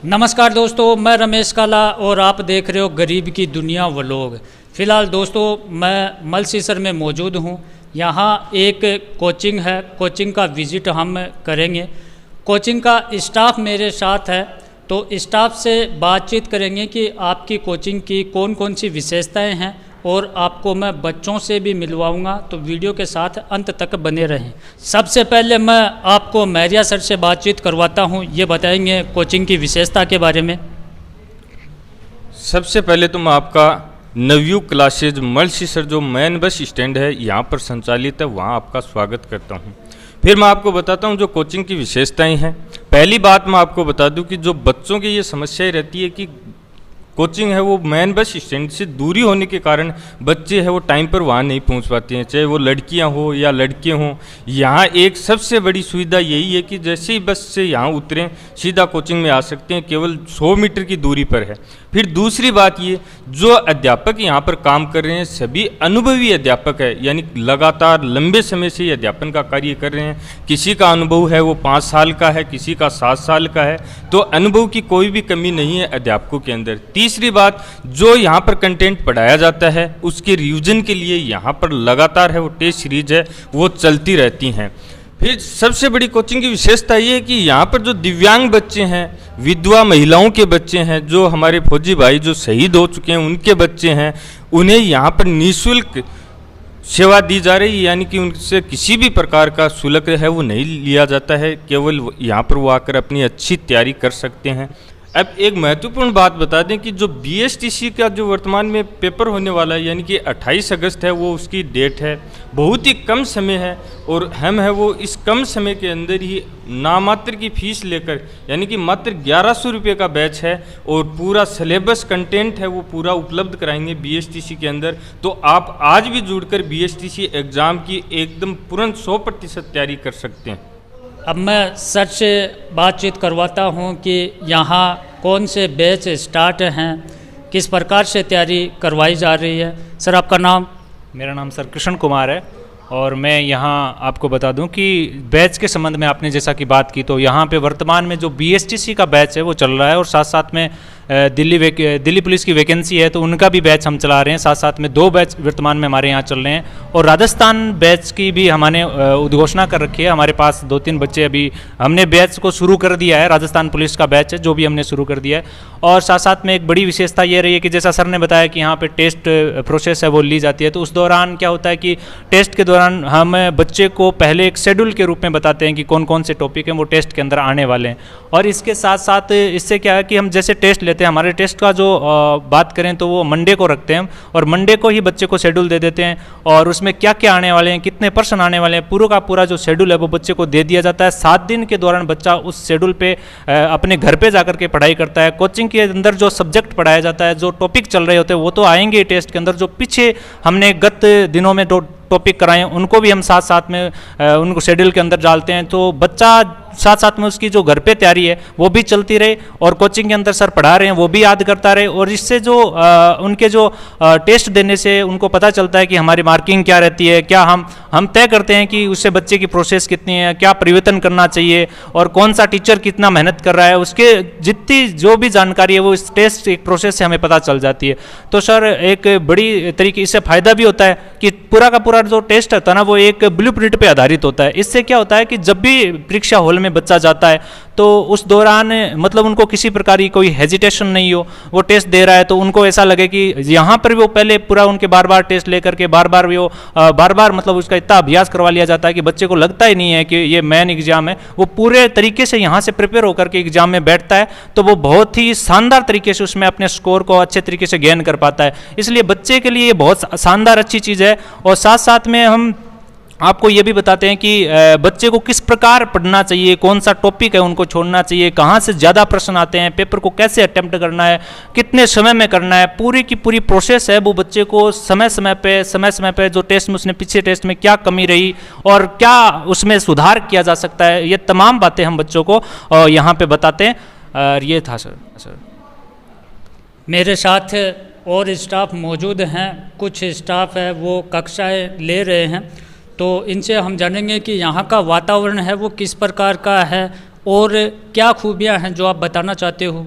नमस्कार दोस्तों, मैं रमेश काला और आप देख रहे हो गरीब की दुनिया व्लॉग। फ़िलहाल दोस्तों मैं मलसीसर में मौजूद हूँ। यहाँ एक कोचिंग है, कोचिंग का विज़िट हम करेंगे। कोचिंग का स्टाफ मेरे साथ है, तो स्टाफ से बातचीत करेंगे कि आपकी कोचिंग की कौन कौन सी विशेषताएं हैं और आपको मैं बच्चों से भी मिलवाऊंगा, तो वीडियो के साथ अंत तक बने रहें। सबसे पहले मैं आपको मैरिया सर से बातचीत करवाता हूं, ये बताएंगे कोचिंग की विशेषता के बारे में। सबसे पहले तो मैं आपका नवयुग क्लासेज मलसीसर जो मेन बस स्टैंड है यहाँ पर संचालित है, वहाँ आपका स्वागत करता हूँ। फिर मैं आपको बताता हूँ जो कोचिंग की विशेषताएं हैं। पहली बात मैं आपको बता दूँ कि जो बच्चों की ये समस्याएं रहती है कि कोचिंग है वो मेन बस स्टैंड से दूरी होने के कारण बच्चे हैं वो टाइम पर वहाँ नहीं पहुँच पाते हैं, चाहे वो लड़कियाँ हो या लड़के हों। यहाँ एक सबसे बड़ी सुविधा यही है कि जैसे ही बस से यहाँ उतरें सीधा कोचिंग में आ सकते हैं, केवल 100 मीटर की दूरी पर है। फिर दूसरी बात ये, जो अध्यापक यहाँ पर काम कर रहे हैं सभी अनुभवी अध्यापक है, यानी लगातार लंबे समय से ये अध्यापन का कार्य कर रहे हैं। किसी का अनुभव है वो 5 साल का है, किसी का 7 साल का है, तो अनुभव की कोई भी कमी नहीं है अध्यापकों के अंदर। तीसरी बात, जो यहाँ पर कंटेंट पढ़ाया जाता है उसके रिवीजन के लिए यहाँ पर लगातार है वो टेस्ट सीरीज है वो चलती रहती हैं। फिर सबसे बड़ी कोचिंग की विशेषता ये है कि यहाँ पर जो दिव्यांग बच्चे हैं, विधवा महिलाओं के बच्चे हैं, जो हमारे फौजी भाई जो शहीद हो चुके हैं उनके बच्चे हैं, उन्हें यहाँ पर निःशुल्क सेवा दी जा रही है, यानी कि उनसे किसी भी प्रकार का शुल्क है वो नहीं लिया जाता है, केवल यहाँ पर वो आकर अपनी अच्छी तैयारी कर सकते हैं। अब एक महत्वपूर्ण बात बता दें कि जो BSTC का जो वर्तमान में पेपर होने वाला है, यानी कि 28 अगस्त है वो उसकी डेट है। बहुत ही कम समय है और हम है वो इस कम समय के अंदर ही नामात्र की फ़ीस लेकर, यानी कि मात्र 1100 रुपये का बैच है और पूरा सिलेबस कंटेंट है वो पूरा उपलब्ध कराएंगे BSTC के अंदर। तो आप आज भी जुड़कर BSTC एग्ज़ाम की एकदम तुरंत 100% तैयारी कर सकते हैं। अब मैं सर से बातचीत करवाता हूं कि यहाँ कौन से बैच स्टार्ट हैं, किस प्रकार से तैयारी करवाई जा रही है। सर आपका नाम? मेरा नाम सर कृष्ण कुमार है और मैं यहाँ आपको बता दूं कि बैच के संबंध में आपने जैसा कि बात की, तो यहाँ पे वर्तमान में जो BSTC का बैच है वो चल रहा है और साथ साथ में दिल्ली पुलिस की वैकेंसी है तो उनका भी बैच हम चला रहे हैं। साथ साथ में 2 बैच वर्तमान में हमारे यहाँ चल रहे हैं और राजस्थान बैच की भी हमने उद्घोषणा कर रखी है। हमारे पास 2-3 बच्चे अभी हमने बैच को शुरू कर दिया है, राजस्थान पुलिस का बैच है जो भी हमने शुरू कर दिया है। और साथ साथ में एक बड़ी विशेषता ये रही है कि जैसा सर ने बताया कि यहाँ पे टेस्ट प्रोसेस है वो ली जाती है, तो उस दौरान क्या होता है कि टेस्ट के दौरान हम बच्चे को पहले एक शेड्यूल के रूप में बताते हैं कि कौन कौन से टॉपिक हैं वो टेस्ट के अंदर आने वाले हैं। और इसके साथ साथ इससे क्या है कि हम जैसे टेस्ट लेते हैं, हमारे टेस्ट का जो बात करें तो वो मंडे को रखते हैं और मंडे को ही बच्चे को शेड्यूल दे देते हैं और उसमें क्या क्या आने वाले हैं, कितने पर्सन आने वाले हैं, पूरा का पूरा जो शेड्यूल है वो बच्चे को दे दिया जाता है। 7 दिन के दौरान बच्चा उस शेड्यूल पे अपने घर पे जाकर के पढ़ाई करता है। कोचिंग के अंदर जो सब्जेक्ट पढ़ाया जाता है, जो टॉपिक चल रहे होते हैं वो तो आएंगे टेस्ट के अंदर, जो पीछे हमने गत दिनों में टॉपिक कराए उनको भी हम साथ साथ में उनको शेड्यूल के अंदर डालते हैं, तो बच्चा साथ साथ में उसकी जो घर पे तैयारी है वो भी चलती रहे और कोचिंग के अंदर सर पढ़ा रहे हैं वो भी याद करता रहे। और इससे जो उनके जो टेस्ट देने से उनको पता चलता है कि हमारी मार्किंग क्या रहती है, क्या हम तय करते हैं कि उससे बच्चे की प्रोसेस कितनी है, क्या परिवर्तन करना चाहिए और कौन सा टीचर कितना मेहनत कर रहा है, उसके जितनी जो भी जानकारी है वो इस टेस्ट एक प्रोसेस से हमें पता चल जाती है। तो सर एक बड़ी तरीके इससे फ़ायदा भी होता है कि पूरा का पूरा जो टेस्ट होता है ना वो एक ब्लूप्रिंट पे आधारित होता है। इससे क्या होता है कि जब भी परीक्षा हॉल में बच्चा जाता है तो उस दौरान मतलब उनको किसी प्रकार की कोई हेजिटेशन नहीं हो, वो टेस्ट दे रहा है तो उनको ऐसा लगे कि यहाँ पर भी वो पहले पूरा उनके बार टेस्ट लेकर के बार बार मतलब उसका इतना अभ्यास करवा लिया जाता है कि बच्चे को लगता ही नहीं है कि ये मेन एग्जाम है। वो पूरे तरीके से यहाँ से प्रिपेयर होकर के एग्जाम में बैठता है तो वो बहुत ही शानदार तरीके से उसमें अपने स्कोर को अच्छे तरीके से गेन कर पाता है। इसलिए बच्चे के लिए ये बहुत शानदार अच्छी चीज़ है। और साथ साथ में हम आपको ये भी बताते हैं कि बच्चे को किस प्रकार पढ़ना चाहिए, कौन सा टॉपिक है उनको छोड़ना चाहिए, कहाँ से ज़्यादा प्रश्न आते हैं, पेपर को कैसे अटेम्प्ट करना है, कितने समय में करना है, पूरी की पूरी प्रोसेस है वो बच्चे को समय समय पे जो टेस्ट में उसने पिछले टेस्ट में क्या कमी रही और क्या उसमें सुधार किया जा सकता है, ये तमाम बातें हम बच्चों को यहाँ पे बताते हैं। और ये था सर। मेरे साथ और स्टाफ मौजूद हैं, कुछ स्टाफ है वो कक्षाएँ ले रहे हैं, तो इनसे हम जानेंगे कि यहाँ का वातावरण है वो किस प्रकार का है और क्या खूबियां हैं जो आप बताना चाहते हो?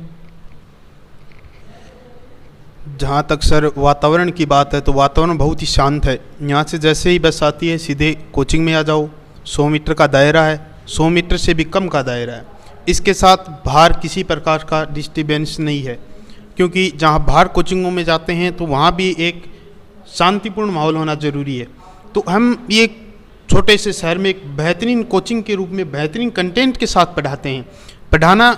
जहाँ तक सर वातावरण की बात है तो वातावरण बहुत ही शांत है। यहाँ से जैसे ही बस आती है सीधे कोचिंग में आ जाओ। 100 मीटर का दायरा है, 100 मीटर से भी कम का दायरा है। इसके साथ बाहर किसी प्रकार का डिस्टर्बेंस नहीं है, क्योंकि जहाँ बाहर कोचिंगों में जाते हैं तो वहाँ भी एक शांतिपूर्ण माहौल होना ज़रूरी है। तो हम ये छोटे से शहर में एक बेहतरीन कोचिंग के रूप में बेहतरीन कंटेंट के साथ पढ़ाते हैं। पढ़ाना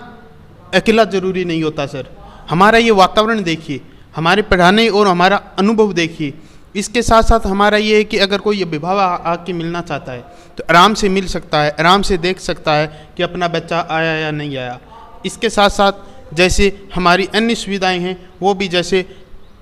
अकेला ज़रूरी नहीं होता सर। हमारा ये वातावरण देखिए, हमारे पढ़ाने और हमारा अनुभव देखिए। इसके साथ साथ हमारा ये है कि अगर कोई अभिभावक आके मिलना चाहता है तो आराम से मिल सकता है, आराम से देख सकता है कि अपना बच्चा आया या नहीं आया। इसके साथ साथ जैसे हमारी अन्य सुविधाएं हैं वो भी, जैसे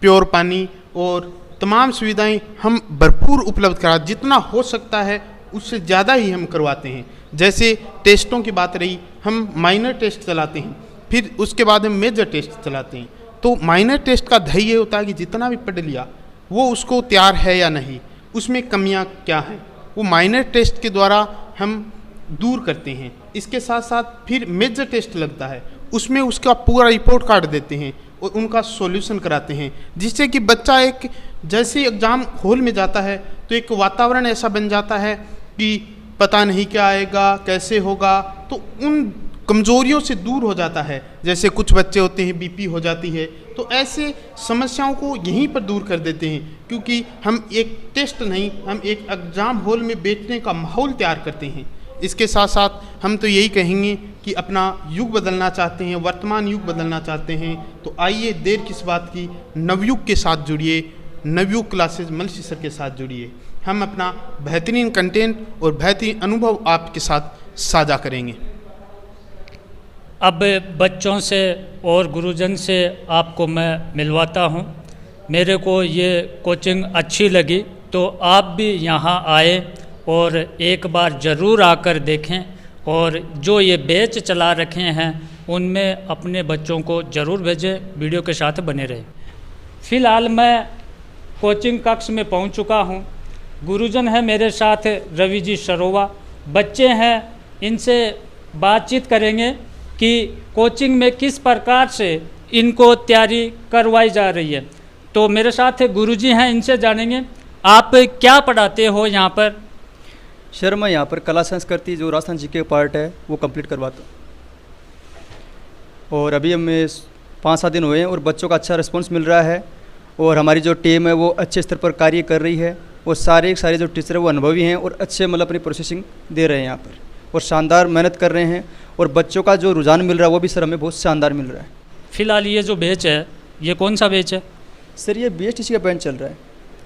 प्योर पानी और तमाम सुविधाएं हम भरपूर उपलब्ध करा, जितना हो सकता है उससे ज़्यादा ही हम करवाते हैं। जैसे टेस्टों की बात रही, हम माइनर टेस्ट चलाते हैं, फिर उसके बाद हम मेजर टेस्ट चलाते हैं। तो माइनर टेस्ट का ध्येय ये होता है कि जितना भी पढ़ लिया वो उसको तैयार है या नहीं, उसमें कमियां क्या हैं, वो माइनर टेस्ट के द्वारा हम दूर करते हैं। इसके साथ साथ फिर मेजर टेस्ट लगता है, उसमें उसका पूरा रिपोर्ट कार्ड देते हैं और उनका सॉल्यूशन कराते हैं, जिससे कि बच्चा एक जैसे एग्ज़ाम हॉल में जाता है तो एक वातावरण ऐसा बन जाता है कि पता नहीं क्या आएगा, कैसे होगा, तो उन कमज़ोरियों से दूर हो जाता है। जैसे कुछ बच्चे होते हैं बीपी हो जाती है, तो ऐसे समस्याओं को यहीं पर दूर कर देते हैं, क्योंकि हम एक टेस्ट नहीं, हम एक एग्ज़ाम हॉल में बैठने का माहौल तैयार करते हैं। इसके साथ साथ हम तो यही कहेंगे कि अपना युग बदलना चाहते हैं, वर्तमान युग बदलना चाहते हैं, तो आइए देर किस बात की, नवयुग के साथ जुड़िए, नवयुग क्लासेज मल्सी सर के साथ जुड़िए। हम अपना बेहतरीन कंटेंट और बेहतरीन अनुभव आपके साथ साझा करेंगे। अब बच्चों से और गुरुजन से आपको मैं मिलवाता हूँ। मेरे को ये कोचिंग अच्छी लगी, तो आप भी यहाँ आए और एक बार ज़रूर आकर देखें, और जो ये बैच चला रखे हैं उनमें अपने बच्चों को ज़रूर भेजें। वीडियो के साथ बने रहें। फ़िलहाल मैं कोचिंग कक्ष में पहुँच चुका हूँ। गुरुजन है मेरे साथ रवि जी सरोवा, बच्चे हैं, इनसे बातचीत करेंगे कि कोचिंग में किस प्रकार से इनको तैयारी करवाई जा रही है। तो मेरे साथ गुरुजी हैं, इनसे जानेंगे आप क्या पढ़ाते हो यहाँ पर। सर मैं यहाँ पर कला संस्कृति जो राजस्थान जी के पार्ट है वो कंप्लीट करवाता हूँ, और अभी हमें 5-7 दिन हुए हैं और बच्चों का अच्छा रिस्पांस मिल रहा है, और हमारी जो टीम है वो अच्छे स्तर पर कार्य कर रही है, और सारे जो टीचर है वो अनुभवी हैं और अच्छे मतलब अपनी प्रोसेसिंग दे रहे हैं यहाँ पर, और शानदार मेहनत कर रहे हैं, और बच्चों का जो रुझान मिल रहा है वो भी सर हमें बहुत शानदार मिल रहा है। फ़िलहाल ये जो बैच है ये कौन सा बैच है? सर ये BSTC का बैच चल रहा है,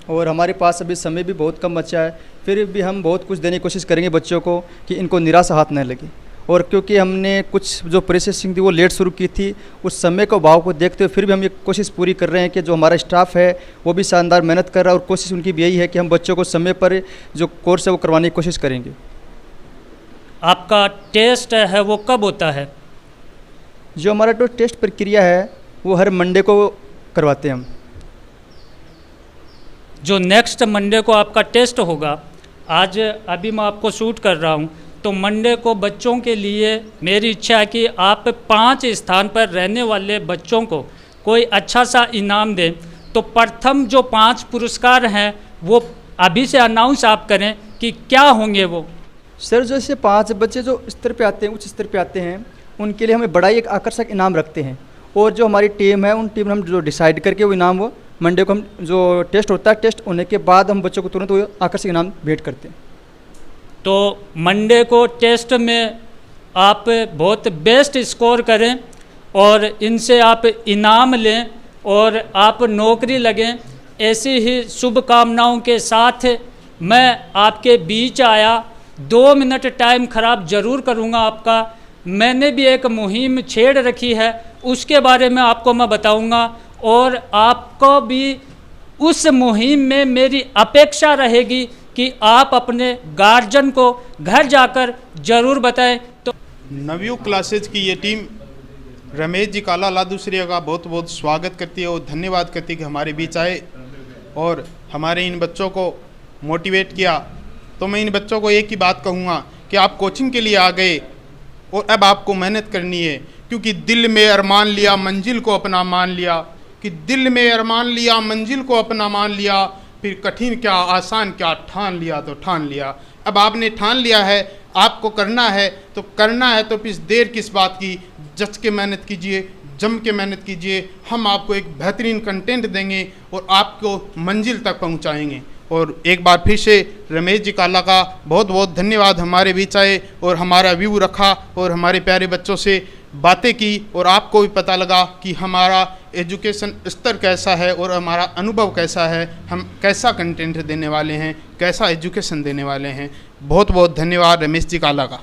और हमारे पास अभी समय भी बहुत कम बचा है, फिर भी हम बहुत कुछ देने की कोशिश करेंगे बच्चों को कि इनको निराशा हाथ न लगे। और क्योंकि हमने कुछ जो प्रोसेसिंग थी वो लेट शुरू की थी, उस समय को भाव को देखते हुए फिर भी हम ये कोशिश पूरी कर रहे हैं कि जो हमारा स्टाफ है वो भी शानदार मेहनत कर रहा है, और कोशिश उनकी भी यही है कि हम बच्चों को समय पर जो कोर्स है वो करवाने की कोशिश करेंगे। आपका टेस्ट है वो कब होता है? जो हमारा जो टेस्ट प्रक्रिया है वो हर मंडे को करवाते हैं हम। जो नेक्स्ट मंडे को आपका टेस्ट होगा, आज अभी मैं आपको शूट कर रहा हूँ, तो मंडे को बच्चों के लिए मेरी इच्छा है कि आप 5 स्थान पर रहने वाले बच्चों को कोई अच्छा सा इनाम दें। तो प्रथम जो 5 पुरस्कार हैं वो अभी से अनाउंस आप करें कि क्या होंगे वो। सर जैसे 5 बच्चे जो स्तर पे आते हैं, उच्च स्तर पे आते हैं, उनके लिए हमें बड़ा ही एक आकर्षक इनाम रखते हैं, और जो हमारी टीम है उन टीम हम जो डिसाइड करके वो इनाम वो मंडे को हम जो टेस्ट होता है, टेस्ट होने के बाद हम बच्चों को तुरंत वो आकर्षक इनाम भेंट करते हैं। तो मंडे को टेस्ट में आप बहुत बेस्ट स्कोर करें और इनसे आप इनाम लें और आप नौकरी लगें। ऐसी ही शुभकामनाओं के साथ मैं आपके बीच आया। 2 मिनट टाइम ख़राब ज़रूर करूँगा आपका। मैंने भी एक मुहिम छेड़ रखी है, उसके बारे में आपको मैं बताऊँगा, और आपको भी उस मुहिम में मेरी अपेक्षा रहेगी कि आप अपने गार्जियन को घर जाकर ज़रूर बताएं। तो नवयुग क्लासेज की ये टीम रमेश जी काला लादूसरिया का बहुत बहुत स्वागत करती है और धन्यवाद करती है कि हमारे बीच आए और हमारे इन बच्चों को मोटिवेट किया। तो मैं इन बच्चों को एक ही बात कहूँगा कि आप कोचिंग के लिए आ गए, और अब आपको मेहनत करनी है, क्योंकि दिल में अरमान लिया मंजिल को अपना मान लिया, कि दिल में अरमान लिया मंजिल को अपना मान लिया, फिर कठिन क्या आसान क्या ठान लिया तो ठान लिया। अब आपने ठान लिया है, आपको करना है तो करना है, तो फिर देर किस बात की, जच के मेहनत कीजिए, जम के मेहनत कीजिए। हम आपको एक बेहतरीन कंटेंट देंगे और आपको मंजिल तक पहुंचाएंगे। और एक बार फिर से रमेश जी काला का बहुत बहुत धन्यवाद, हमारे बीच आए और हमारा व्यू रखा और हमारे प्यारे बच्चों से बातें की, और आपको भी पता लगा कि हमारा एजुकेशन स्तर कैसा है और हमारा अनुभव कैसा है, हम कैसा कंटेंट देने वाले हैं, कैसा एजुकेशन देने वाले हैं। बहुत बहुत धन्यवाद रमेश जी काला का।